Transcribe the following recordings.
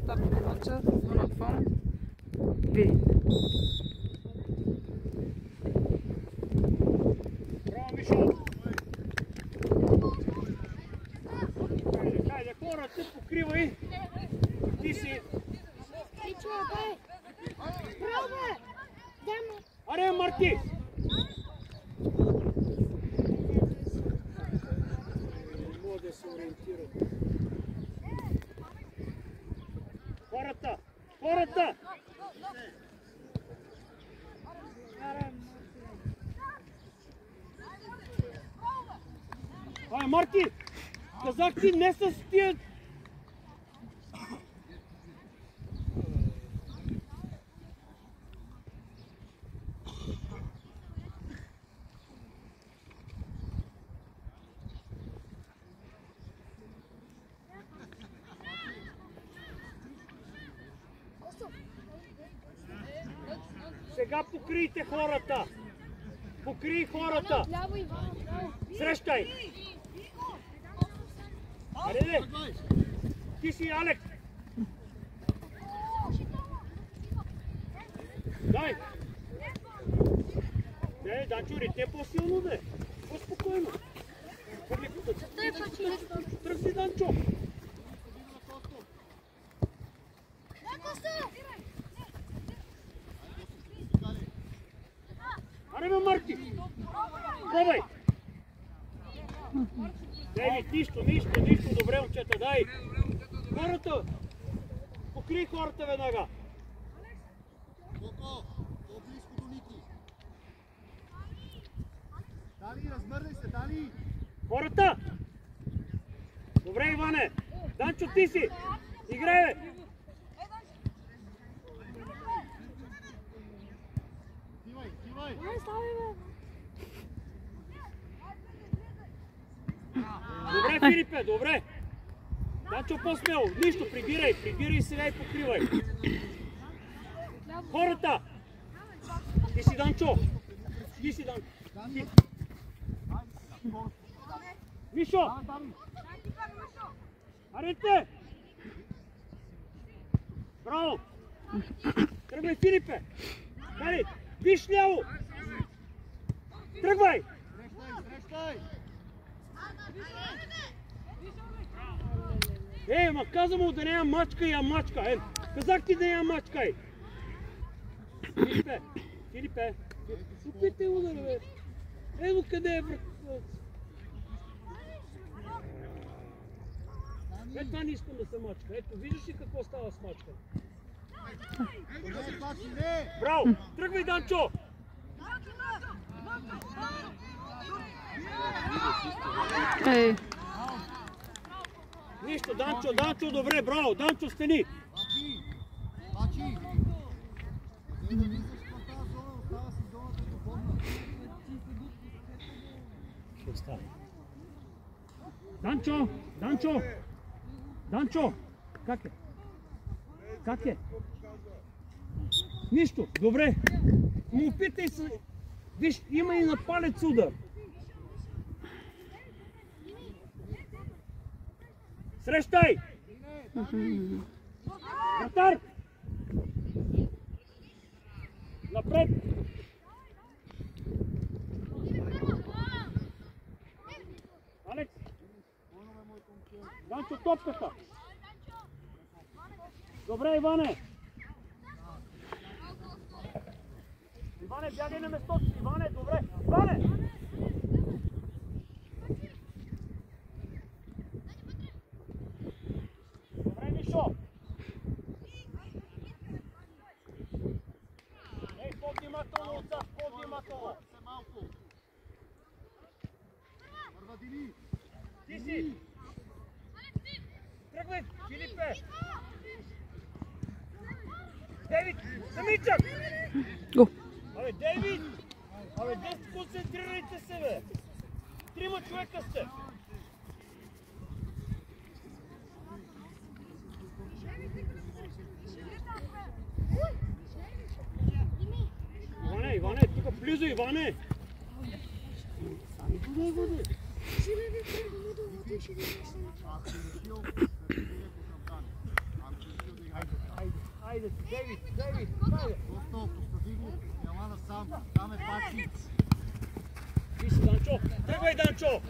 Start на мача, марафон, B. Браво, Мишо! Хайде, хора, ти покривай. Ти си. Аре, Марти! Не мога да се ориентират. Хората! Хората! Ай, Марти! Казах ти не с тия... Сега покрийте хората! Покрий хората! Срещай! Аре, ти си Алекс! Дай! Не, Данчо, рите по-силно, бе! По-спокойно! Тръг си, Данчо! Аре, бе, Марти! Пробай! Дейвид, нищо, добре, момчета, дай! Хората! Покрий хората веднага! Коко, по-близко до Ники! Дали, размърдай се, Дали! Хората! Добре, Иване! Данчо, ти си! Играй, бе! Тивай! Добре, Филипе, добре! Данчо, по-смело, нищо, прибирай сега и покривай. Хората! Ти си Данчо! Мишо! Арете! Браво! Тръгвай, Филипе! Дали, виж ляво! Тръгвай! Срещай! Ма каза му да няма мачкай, а мачка. Казах ти да няма мачкай. Филипе. Опитай удара, бе. Ето къде е брат. Това не искам да се мачка. Ето, виждаш ли какво става с мачка? Браво! Тръгвай, Данчо! Ей! Нищо, Данчо, добре, браво, Данчо, стени! Бачи! Не да влизаш към тази зона, остава си зоната свободна. Ще остава. Данчо! Как е? Нищо, добре. Му опитай се. Виж, има и на палец удар. Срещай! Вратар! Напред! Алекс! Данчо, топката! Добре, Иване! Иване, бягай на местото си! Иване, добре! Иване! Добре, Мишо! Ей, по-внимателно отзад, по-внимателно! Ти си! Тръгвай, Филипе! Дейвид, самичък! Абе, Дейвид! Абе, концентрирайте се, бе! 3 човека сте! Иване, тук близо, Иване! Сами води! Айде, Девид, хайде. Костов, постави го. Няма насам. Там е Пачи. Ти си, Данчо. Тръгвай, Данчо.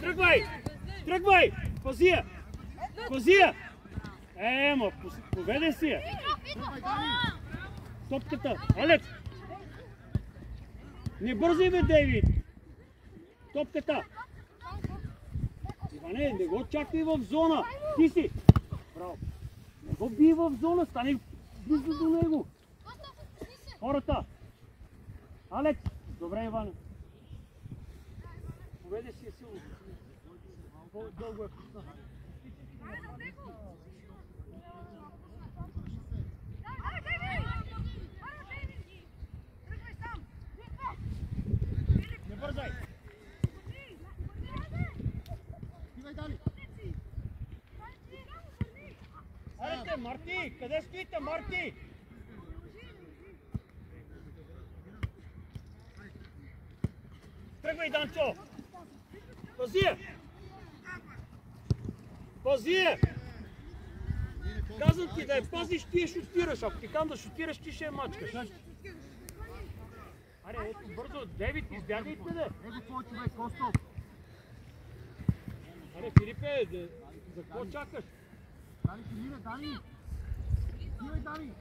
Тръгвай. Пази я. Ма, поведе си я. Топката. Алекс. Не бързай, бе, Дейвид. Топката. Иване, не го чакай в зона. Ти си. Браво. Не го бий в зона, стани близо до него. Хората. Алекс. Добре, Иване. Поведе си я силно. Дълго е пусна. Не бързай. Айде, Марти! Къде стоите, Марти? Тръгвай, Данчо! Пази я! Казвам ти да я пазиш, ти я шутираш. Ако ти казвам да шутираш, ти ще я мачкаш. Аре, ето бързо, Девид, избягайте, бе! Ето твой човек, Костов. Аре, Филипе, за какво чакаш? Дани ти мине, Дани! Стивай, Дани!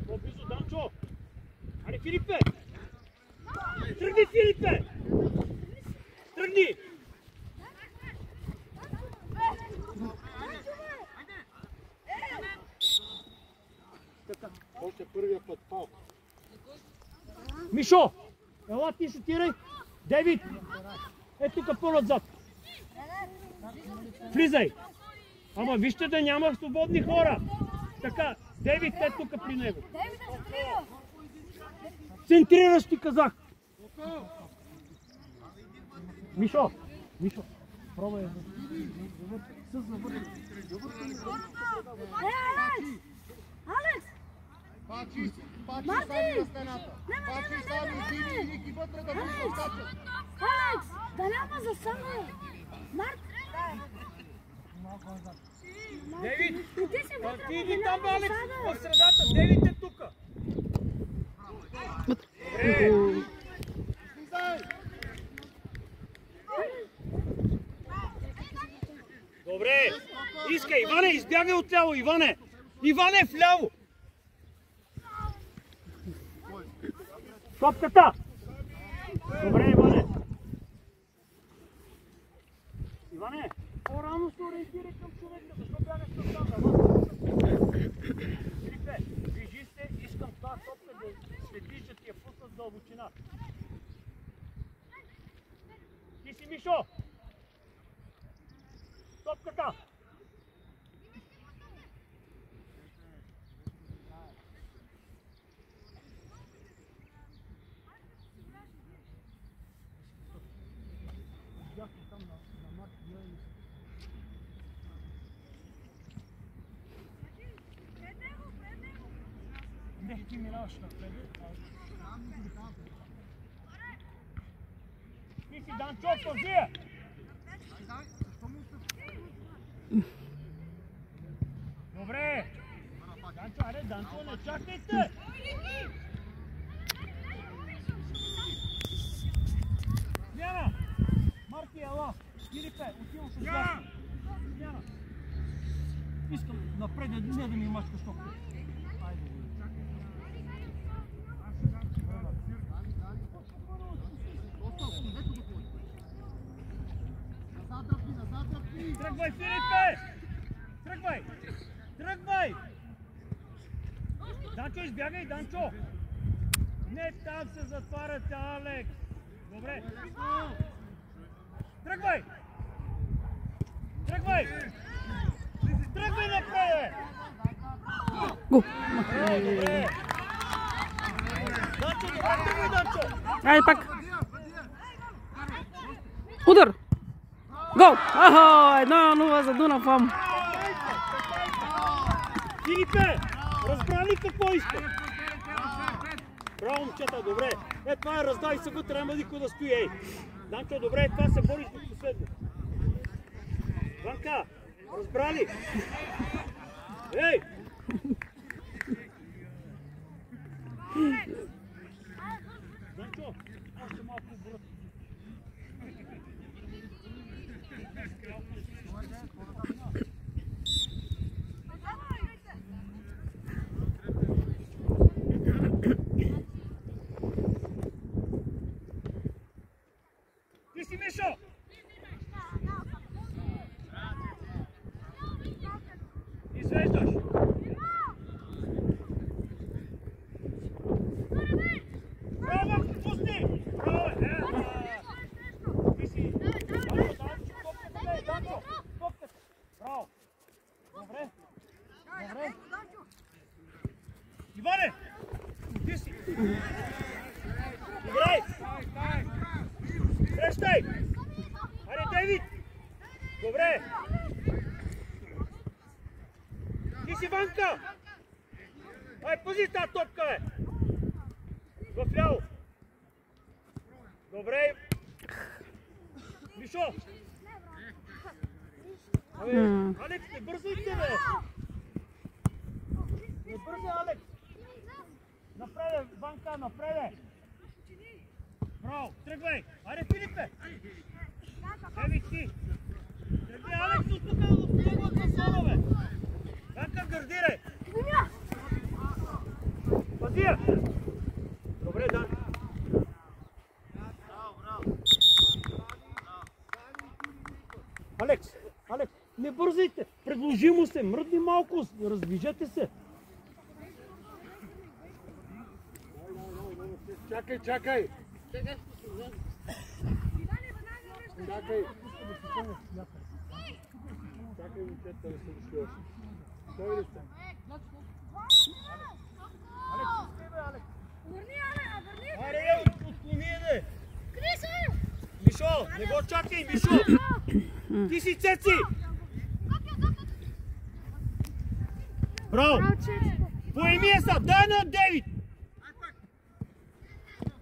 По-близо, Данчо! Аре, Филипе! Тръгни, Филипе! Тръгни! Още първия път, пал. Мишо! Ела ти шутирай! Девид! Е тук по-назад! Влизай! Ама вижте да няма свободни хора! Така, Девид е тук при него! Центрираш ти, казах! Мишо! Пробвай! Алекс! Пачи сами на стената. Пачи сами, сини, Ники вътре да бъде скачат. Алекс! Да няма за само! Март! Девид! Ти си вътре, Ти да иди там, няма Алекс! засада! В средата! Девид е тук! Добре! Иска, Иване, избягай отляво, Иване! Иване, вляво! Топката! Добре, Иване! Иване, по-рано се ориентирай към човека, защо бягаш към там? Филипе, движи се, искам това топка да следиш, да ти я пуснат дълбочина. Ти си, Мишо! Топката! Не, ти минаваш напред. Ти си, Данчо, пазия! Добре! Данчо, аре, Данчо, не чакайте! Смяна! Марти, ела! Филипе, отивам с дясно. Смяна! Искам напред, не да ми мачкаш тока. Айде. Тръгвай, Филипе! Тръгвай! Данчо, избягай, Данчо! Не там се затваряте, Алекс! Добре! Тръгвай! Тръгвай напред! Го! Добре! Данчо, добре, тръгвай, Данчо! Айде пак! Удар! Гол! Ахо! 1-0 за Дунав Фам! Филипе, разбра ли какво иска? Браво, момчета, добре. Е, това е раздай се вътре, ама никой да стои, ей. Данчо, добре, това се бориш до последно. Ванка, разбрали? Ей! Данчо, още малко оборот. Ти си, Мишо! Извеждаш! Браво, пусти! Браво, ти си! Данчо, топката! Браво! Добре! Добре! Иване! Ти си! Играй! Срещай! Аре, Дейвид! Добре! Ти си, Ванка! Ай, пази тази топка, бе! Вляво! Добре! Мишо! Абе, Алекс, не бързайте, бе! Не бързай, Алекс! Напреде, Ванка, напреде! Браво, тръгвай! Аре, Филипе! Еви ти! Тръгвай, Алекс, от тук неговата зона, бе! Ванка, гардирай! Пази я! Добре, Дан! Алекс, Алекс, не бързайте! Предложи му се, мръдни малко, раздвижете се! Чакай, чакай! Чакай! Чакай, момчета, да се дошли още. Той ли сте? Алекс, с тебе, Алекс! Върни, а върни! Аре, отклони, бе! Къде са? Мишо, не го чакай, Мишо! Ти си, Цеци! Браво! Поеми е са, дай на Дейвид!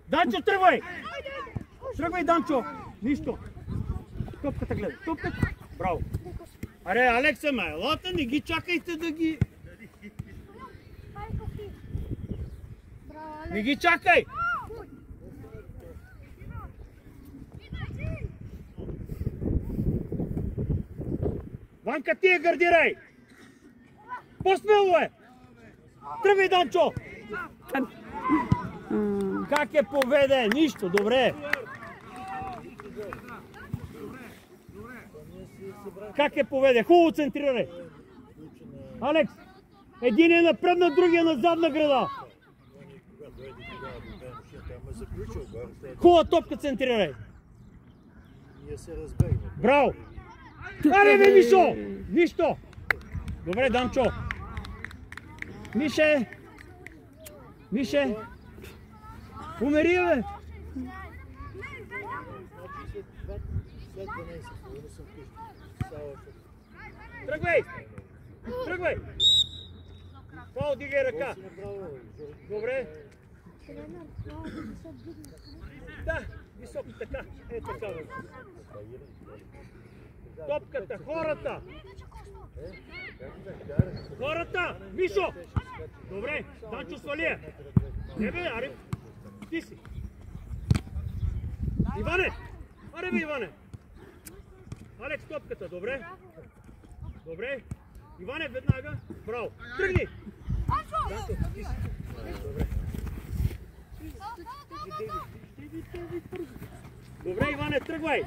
Данчо, тръгвай! Тръгвай, Данчо! Нищо! Топката гледай, топката! Браво! Аре, Алекса, ме, елата, не ги чакайте да ги... Не ги чакай! Ванка, ти я гардирай! По-смело е! Тръгвай, Данчо! Как е поведе? Нищо, добре! Как е поведе? Хубаво центрирай! Алекс! Един е напред на другия назад на града! Хубава топка центрирай! Браво! Аре, бе, Мишо! Нищо! Добре, Данчо! Мише! Мише! Умери, бе! Тръгвай! Тръгвай! Пао, дигай ръка! Добре! Да, високо така. Е така, бе. Топката, хората! Хората! Мишо! Добре, Данчо, свали я! Не бе, аре! Ти си! Иване! Аре бе, Иване! Алекс, топката, добре? Добре? Иване, веднага! Браво! Тръгни! Данчо, ти си! Добре. Добре, Иване, тръгвай!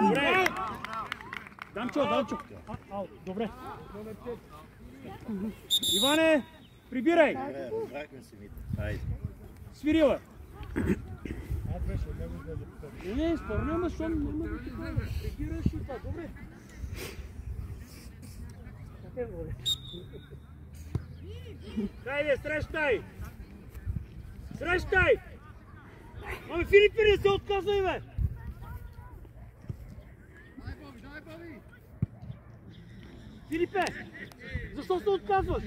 Добре! Данчо, Данчо! Добре! Иване, прибирай! Свирила! Не, спор няма, защото няма да ти кажа. Прибираш и това, добре? Хайде, срещай! Срещай! Ами Филипе, не се отказвай, бе! Филипе, защо се отказваш?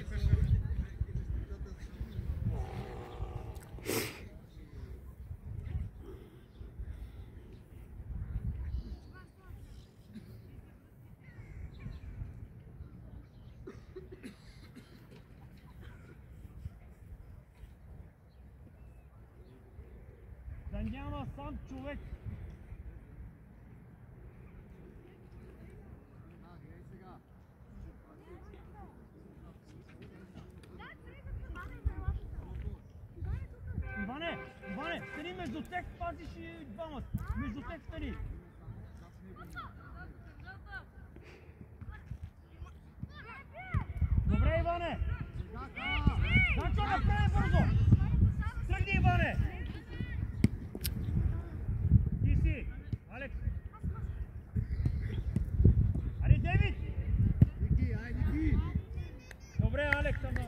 няма сам човек. Гледай сега. Иване, стани между тях, пазиш и двама. Между тях стани. Добре, Иване. Данчо, направи бързо. Тръгни, Иване. Ти си, Алекс. Аре, Девид. Ники, ай, Ники. Добре, Алекс, ама...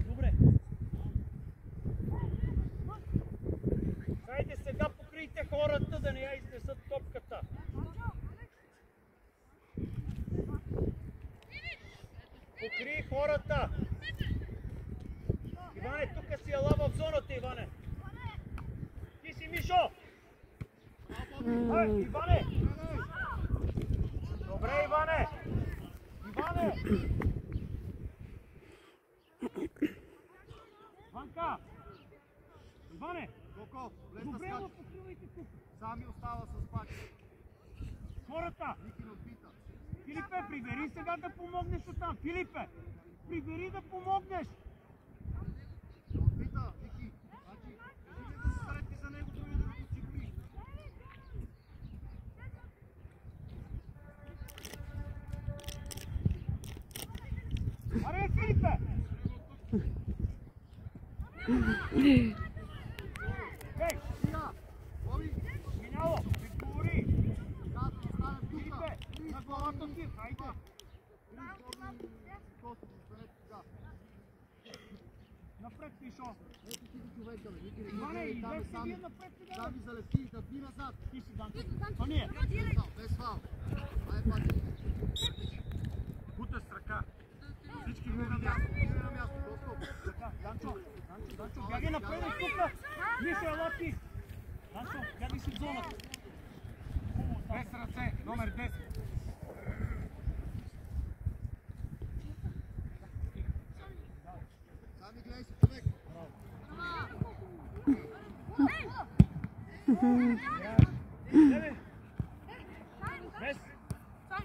Добре. Хайде сега покрийте хората да не я изнесат топката. Покрий хората. Иване, тук си ела в зоната, Иване. Ти си Мишо. Иване. Добре, Иване. Иване. Ванка. Иване. Коко, влез Добре, да но скачи. покривайте тук. Сами остава с пак. Хората. Ники не отпита. Филипе, прибери сега да помогнеш оттам. Филипе, прибери да помогнеш. Не отпита, Ники. Значи, кажи да се срещи за него, други да го чипи. Аре, Филипе! Ей, Сия, Боби, минало, не говори. трябва да останем тук. Филипе, на главата ти, хайде. Напред, Мишо. Ето ти ги човека, бе. Ники, не Иване, гледай, там е излезте сами. вие напред сега. Сами залети, да дни назад. Ти си, Данчо. А ние? Без фал. Ай, пати. Бута с ръка. Всички Име на място, име на място, Боско. Така, Данчо, бягай напред от тук. Мишо, ела ти. Данчо, бягай си в зоната. Без ръце, номер 10. Сами гледай си, човек. Гледай. Без.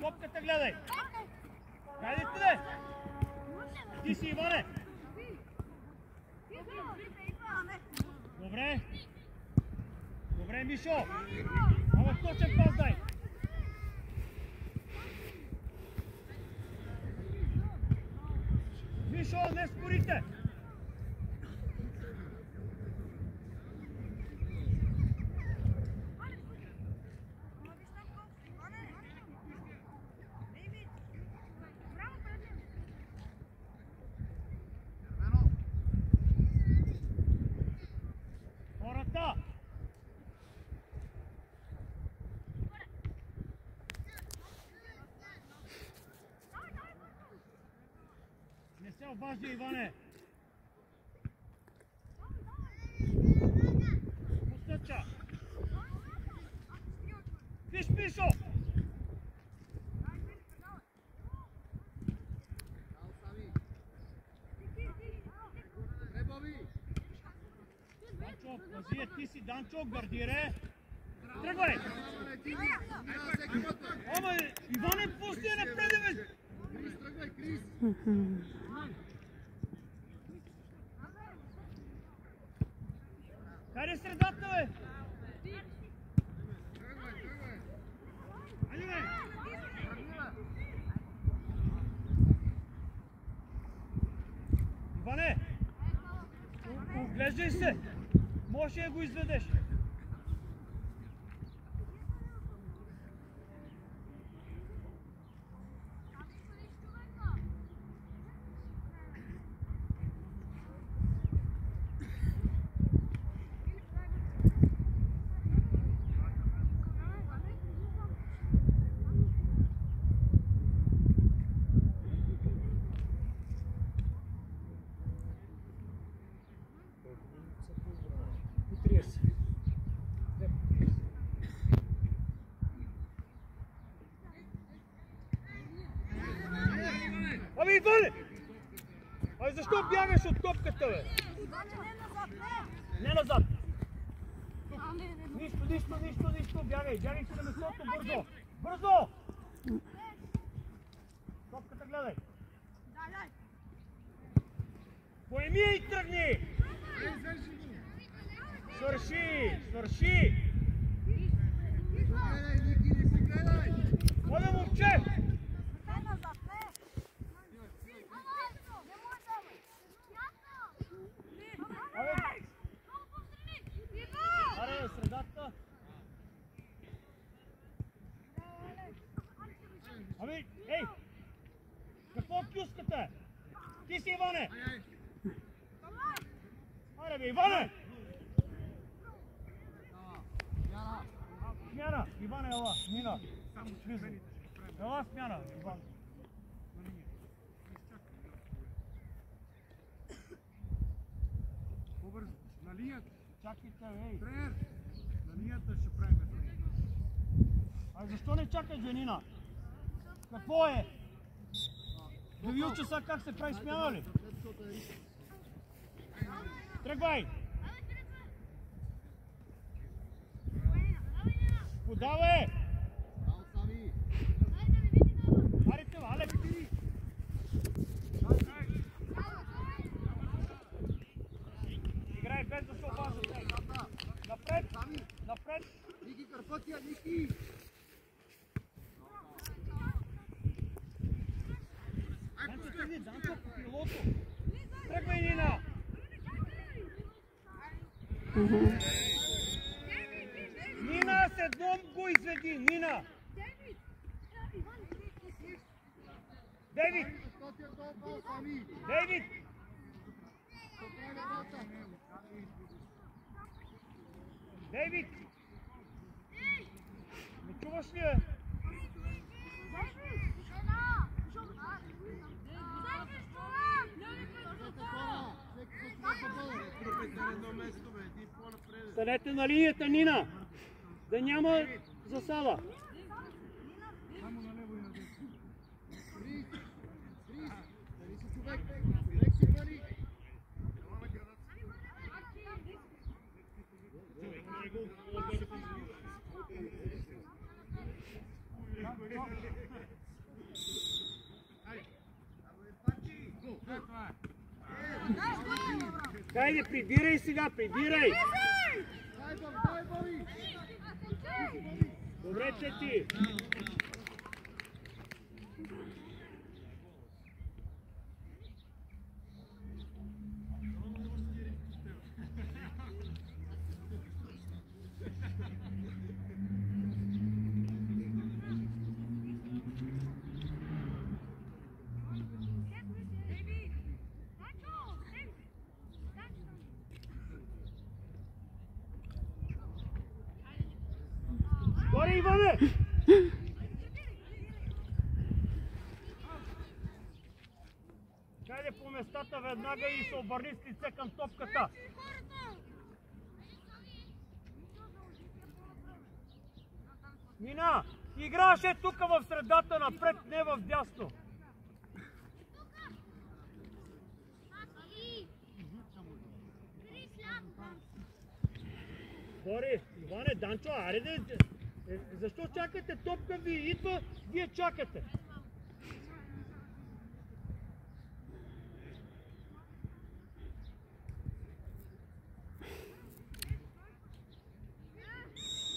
Топката гледай. Хайде ти, де. Ти си, Иване. Добре. Добре, Мишо. Ама точен пас дай. Мишо, не спорите. Ено, Хората. Не се обаждай, Иване. Пустача. Виж, Мишо. дал сами. Не, Боби. Данчо, пази, ти си Данчо, гардире. Тръгвай. Ама, Иване, пусти я напред, бе. Крис, тръгвай, Крис. Хайде средата, бе. Хайде, бе. Иване, оглеждай се. Може да го изведеш. Ами, Иване! Ай, защо бягаш от топката, бе? Не назад. Нищо. Бягай си на местото, бързо! Топката гледай. Поеми я и тръгни! Свърши! Оля, момче! Аре, средата! Ами, ей! Какво кюскате? Ти си Иване! Аре бе, Иване! Смяна! Иване, ела, Нина! Ела смяна, Иван! По-бързо, на линията. Чакайте, ей! Тренер, на линията ще правим. А защо не чакаш, Нина? Какво е? Да ви уча сега как се прави смяна ли? Тръгвай! Подавай! Арите, Алек! Играй без да се обаждате! Напред! Ники Карпатия, Ники! Данчо, пилото! Тръгвай, Нина! Нина, с едно го изведи! Нина! Дейвид! Дейвид! Дейвид! Не чуваш ли е? Станете на линията, Нина! Да няма засада! Само налево и надесно. Хайде, прибирай сега, прибирай! Добре, Чети! Горе, Иване! Хайде по местата веднага и се обърни с лице към топката. Нина, играше тук в средата напред, не в дясно. Горе, Иване, Данчо, аре да... Защо чакате? Топка ви идва, вие чакате.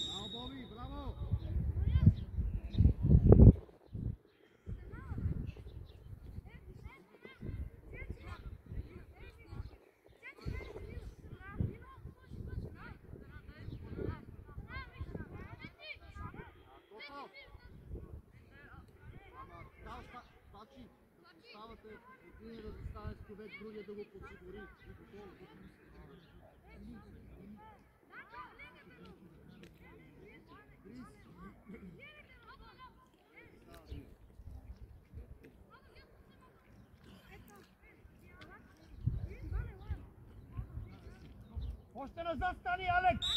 Браво, Боби, браво! Ставате един да застане с човек, другия да го подсигури. Още назад стани, Алекс!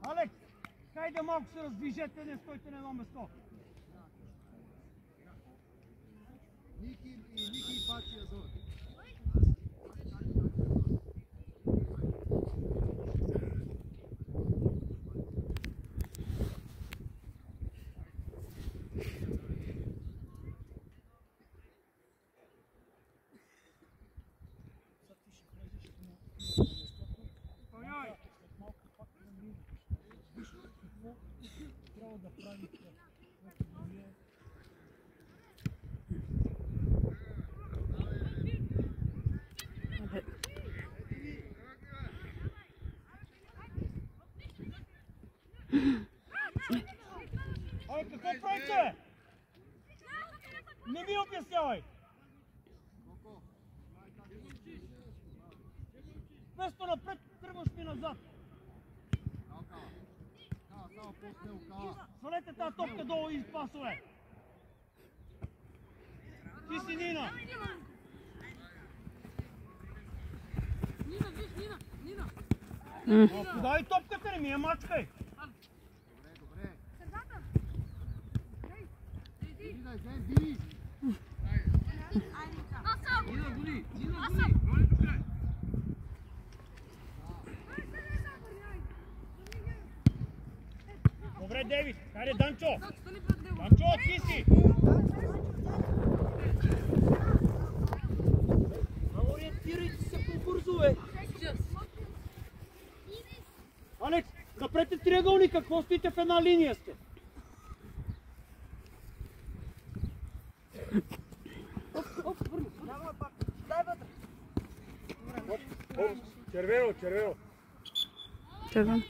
Алекс, хайде малко се раздвижете, не стойте на едно место. Ники, Ники и Пачи Азор. Трябва да прави Абе, какво правите? Не ми обяснявай! Вместо напред, тръгваш ми назад. Свалете тази топка долу и пасове. Ти си Нина. Подай топката, не ми я мачкай. Добре. Нина, Ди. Добре, Девид. Хайде, Данчо. Данчо, ти си. Ориентирайте се по-бързо, бе. Алекс, напред е триъгълник, какво стоите в една линия сте? Червено, червено. Червено.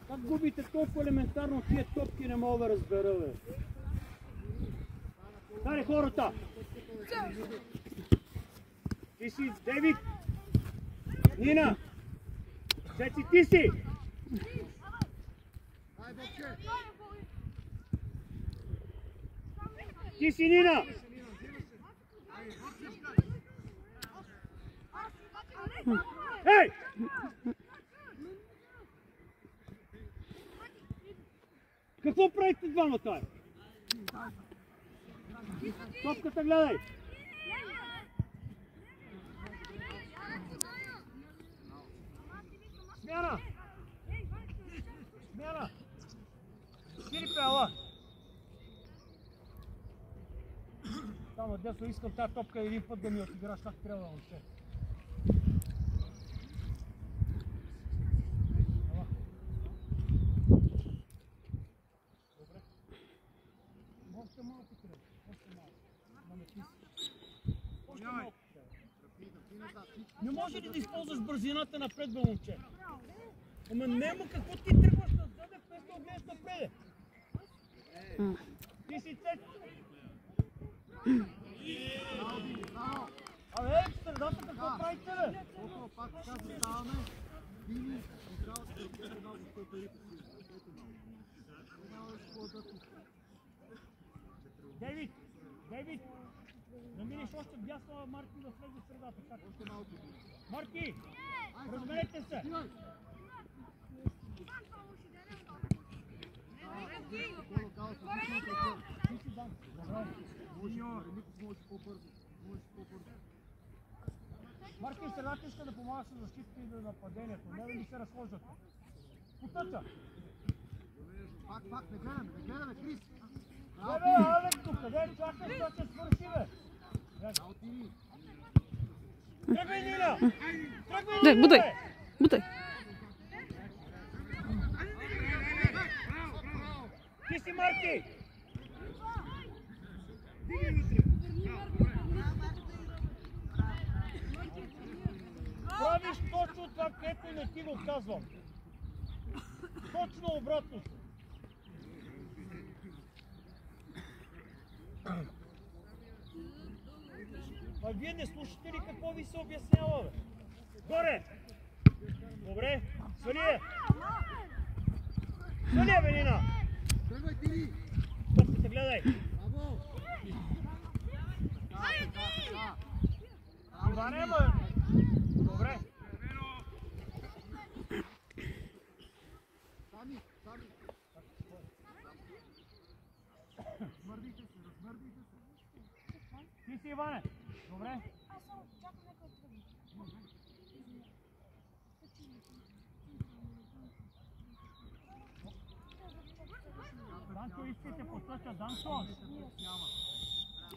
Как губите толкова елементарно тия топки, не мога да разбера, бе. Хайде, хората! Ти си Девид! Нина! Сеци, ти си! Ти си Нина! Ей! Какво правите двамата? Топката гледай! Смяна! Смяна! Филипе, ела! Само десно искам тази топка един път да ми отиграш как трябва да момче. Още малко трябва, още малко. Още малко трябва. Не може ли да използваш бързината напред, бе, момче? Ама нема какво ти тръгваш назад, без да огледаш напред. Ти си Цец. Абе, в средата какво правите, бе? Пак така заставаме. Дини, отдават се от една от стълбарите си. Ето малко. Няма да се подадат. Дейвид! Дейвид! Намириш още дясно, а Марки да влезе в средата. Как? Още малко. Марки! Разберете се! Марки, средата иска да помага с защитата и за нападението. Не да ми се разхождат. Потъча! Пак, не гледаме, Крис! Бе, Алек, тук, къде чакаш, да се свърши, бе? Тръгвай, Нина! Тръгвай, Нина, Бутай! бе! Бутай! Ти си Марки! Правиш точно това, което не ти го казвам. Точно обратно. А вие не слушате ли какво ви се обяснява, бе? Горе! Добре, свали я! Свали я, бе, Нина! Тръгвай, Тини! Топката гледай! Браво! Иване, бе! Добре! Сами! Размърдите се! Ти си Иване. Добре. Аз само чакам някой тръгне. Данчо, искайте посоча Данчо.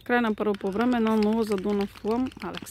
Край на първо по време, 1-0 за Дунав Лъм. Алекс.